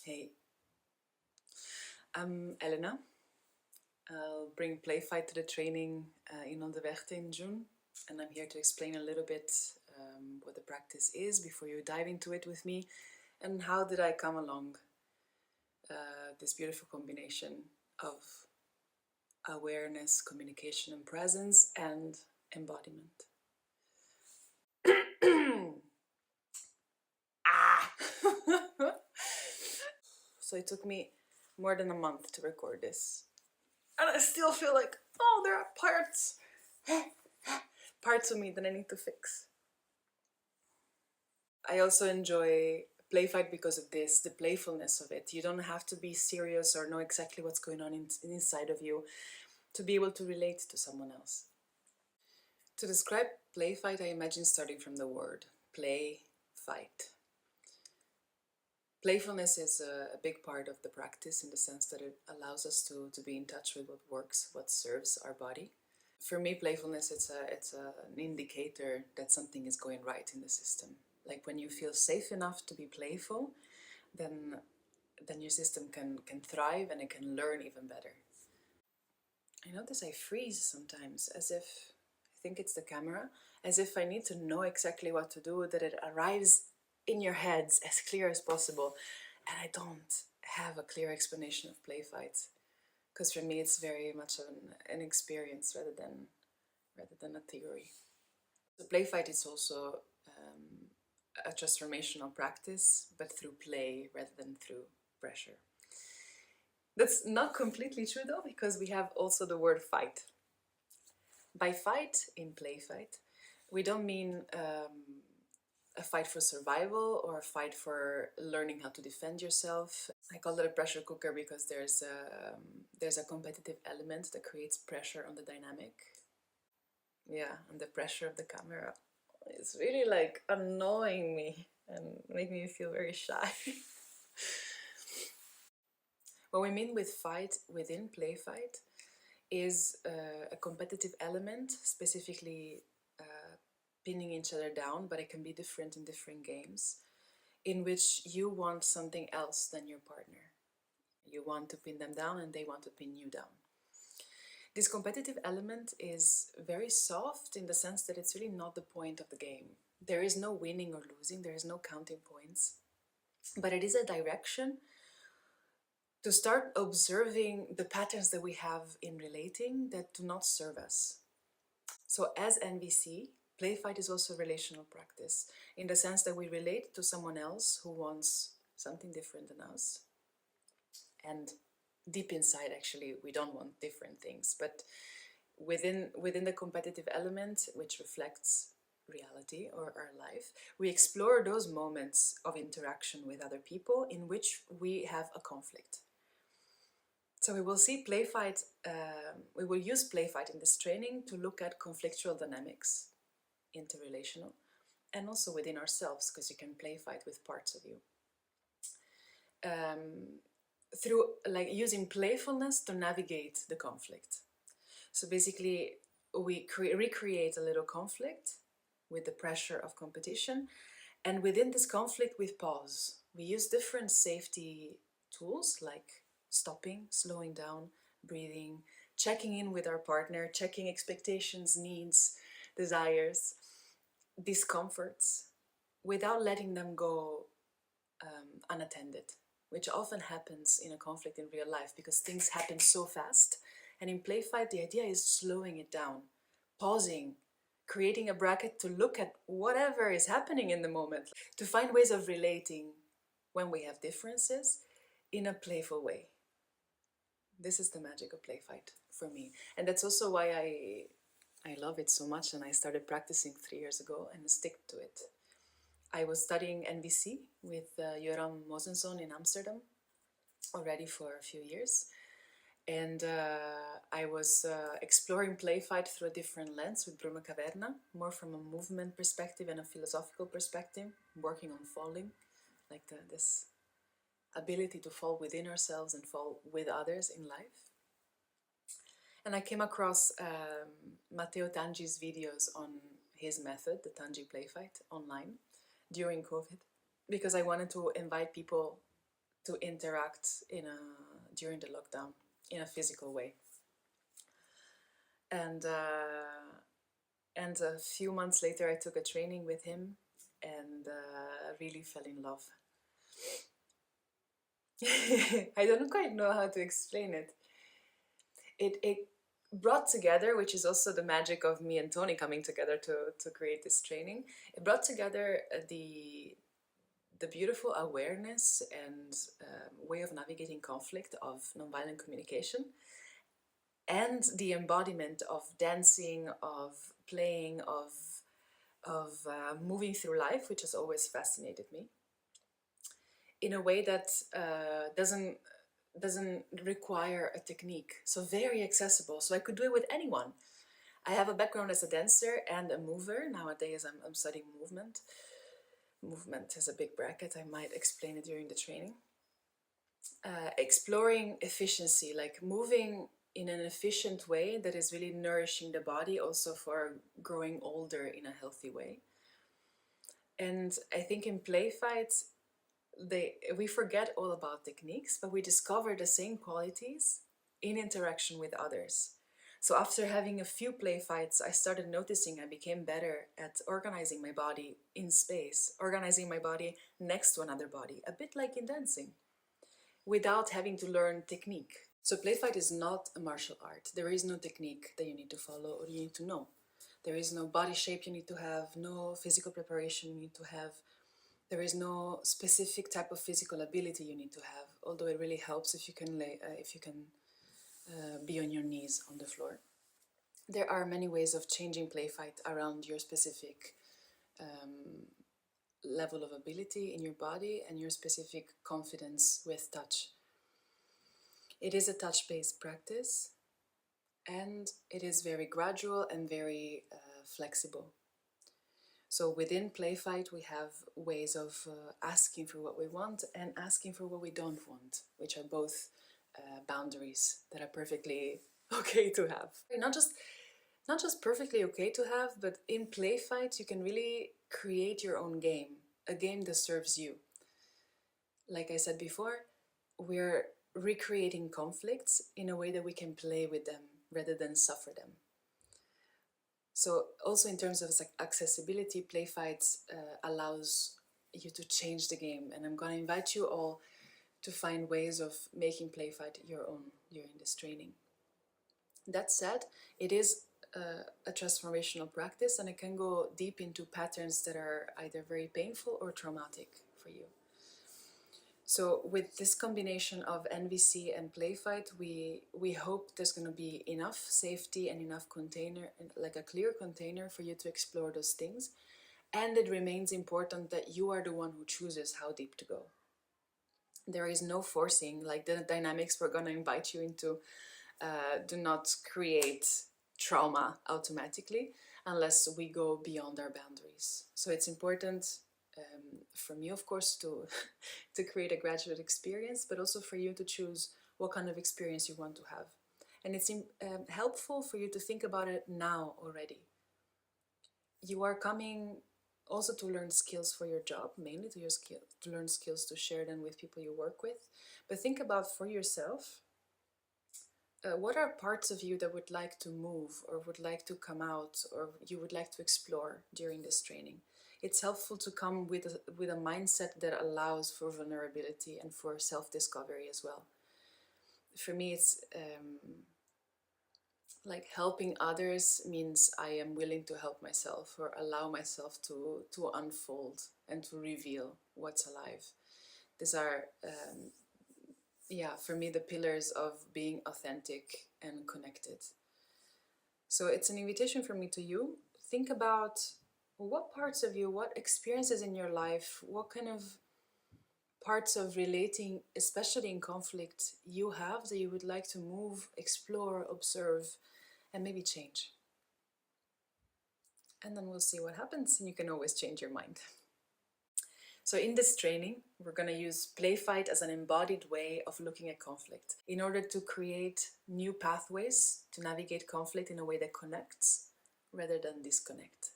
Hey, I'm Elena. I'll bring Playfight to the training in Onderweg in June, and I'm here to explain a little bit what the practice is before you dive into it with me, and how did I come along this beautiful combination of awareness, communication and presence, and embodiment. Ah! So it took me more than a month to record this. And I still feel like, oh, there are parts of me that I need to fix. I also enjoy Playfight because of this, the playfulness of it. You don't have to be serious or know exactly what's going on inside of you to be able to relate to someone else. To describe Playfight, I imagine starting from the word play, fight. Playfulness is a big part of the practice in the sense that it allows us to be in touch with what works, what serves our body. For me, playfulness, it's an indicator that something is going right in the system. Like when you feel safe enough to be playful, then your system can thrive and it can learn even better. I notice I freeze sometimes, as if, I think it's the camera, as if I need to know exactly what to do, that it arrives in your heads as clear as possible, and I don't have a clear explanation of Playfight, because for me it's very much an experience rather than a theory. So Playfight is also a transformational practice, but through play rather than through pressure. That's not completely true though, because we have also the word fight. By fight in Playfight, we don't mean a fight for survival or a fight for learning how to defend yourself. I call it a pressure cooker because there's a competitive element that creates pressure on the dynamic. Yeah, and the pressure of the camera is really like annoying me and making me feel very shy. What we mean with fight within Playfight is a competitive element, specifically pinning each other down, but it can be different in different games, in which you want something else than your partner. You want to pin them down and they want to pin you down. This competitive element is very soft in the sense that it's really not the point of the game. There is no winning or losing, there is no counting points, but it is a direction to start observing the patterns that we have in relating that do not serve us. So as NVC, Playfight is also a relational practice in the sense that we relate to someone else who wants something different than us. And deep inside, actually, we don't want different things. But within the competitive element, which reflects reality or our life, we explore those moments of interaction with other people in which we have a conflict. So we will see Playfight, we will use Playfight in this training to look at conflictual dynamics, interrelational, and also within ourselves, because you can Playfight with parts of you. Through like using playfulness to navigate the conflict. So basically we recreate a little conflict with the pressure of competition, and within this conflict we pause. We use different safety tools like stopping, slowing down, breathing, checking in with our partner, checking expectations, needs, desires, discomforts, without letting them go unattended, which often happens in a conflict in real life because things happen so fast. And in Playfight, the idea is slowing it down, pausing, creating a bracket to look at whatever is happening in the moment, to find ways of relating when we have differences in a playful way. This is the magic of Playfight for me. And that's also why I love it so much, and I started practicing 3 years ago and stick to it. I was studying NVC with Joram Mosenson in Amsterdam already for a few years. And I was exploring Playfight through a different lens with Bruno Caverna, more from a movement perspective and a philosophical perspective, working on falling, like this ability to fall within ourselves and fall with others in life. And I came across Matteo Tangi's videos on his method, the Tangi Playfight, online during COVID, because I wanted to invite people to interact during the lockdown in a physical way. And a few months later, I took a training with him and really fell in love. I don't quite know how to explain it. It brought together, which is also the magic of me and Tony coming together to create this training. It brought together the beautiful awareness and way of navigating conflict of nonviolent communication, and the embodiment of dancing, of playing, of moving through life, which has always fascinated me, in a way that doesn't require a technique. So very accessible. So I could do it with anyone. I have a background as a dancer and a mover. Nowadays I'm studying movement. Movement is a big bracket. I might explain it during the training. Exploring efficiency, like moving in an efficient way that is really nourishing the body, also for growing older in a healthy way. And I think in Playfight, we forget all about techniques, but we discover the same qualities in interaction with others. So after having a few play fights, I started noticing I became better at organizing my body in space, organizing my body next to another body, a bit like in dancing, without having to learn technique. So Playfight is not a martial art. There is no technique that you need to follow or you need to know. There is no body shape you need to have, no physical preparation you need to have. There is no specific type of physical ability you need to have, although it really helps if you can be on your knees on the floor. There are many ways of changing Playfight around your specific level of ability in your body and your specific confidence with touch. It is a touch-based practice, and it is very gradual and very flexible. So within Playfight, we have ways of asking for what we want and asking for what we don't want, which are both boundaries that are perfectly okay to have. Not just perfectly okay to have, but in Playfight, you can really create your own game, a game that serves you. Like I said before, we're recreating conflicts in a way that we can play with them rather than suffer them. So also in terms of accessibility, Playfight allows you to change the game, and I'm going to invite you all to find ways of making Playfight your own during this training. That said, it is a transformational practice, and it can go deep into patterns that are either very painful or traumatic for you. So with this combination of NVC and Playfight, we hope there's going to be enough safety and enough container, like a clear container for you to explore those things. And it remains important that you are the one who chooses how deep to go. There is no forcing, like the dynamics we're going to invite you into do not create trauma automatically unless we go beyond our boundaries. So it's important from you, of course, to create a graduate experience, but also for you to choose what kind of experience you want to have. And it's helpful for you to think about it now already. You are coming also to learn skills for your job, mainly to learn skills to share them with people you work with. But think about for yourself, what are parts of you that would like to move or would like to come out or you would like to explore during this training? It's helpful to come with a mindset that allows for vulnerability and for self-discovery as well. For me, it's like helping others means I am willing to help myself or allow myself to unfold and to reveal what's alive. These are, for me, the pillars of being authentic and connected. So it's an invitation from me to you. Think about what parts of you, what experiences in your life, what kind of parts of relating, especially in conflict, you have that you would like to move, explore, observe, and maybe change. And then we'll see what happens, and you can always change your mind. So in this training, we're going to use Playfight as an embodied way of looking at conflict in order to create new pathways to navigate conflict in a way that connects rather than disconnect.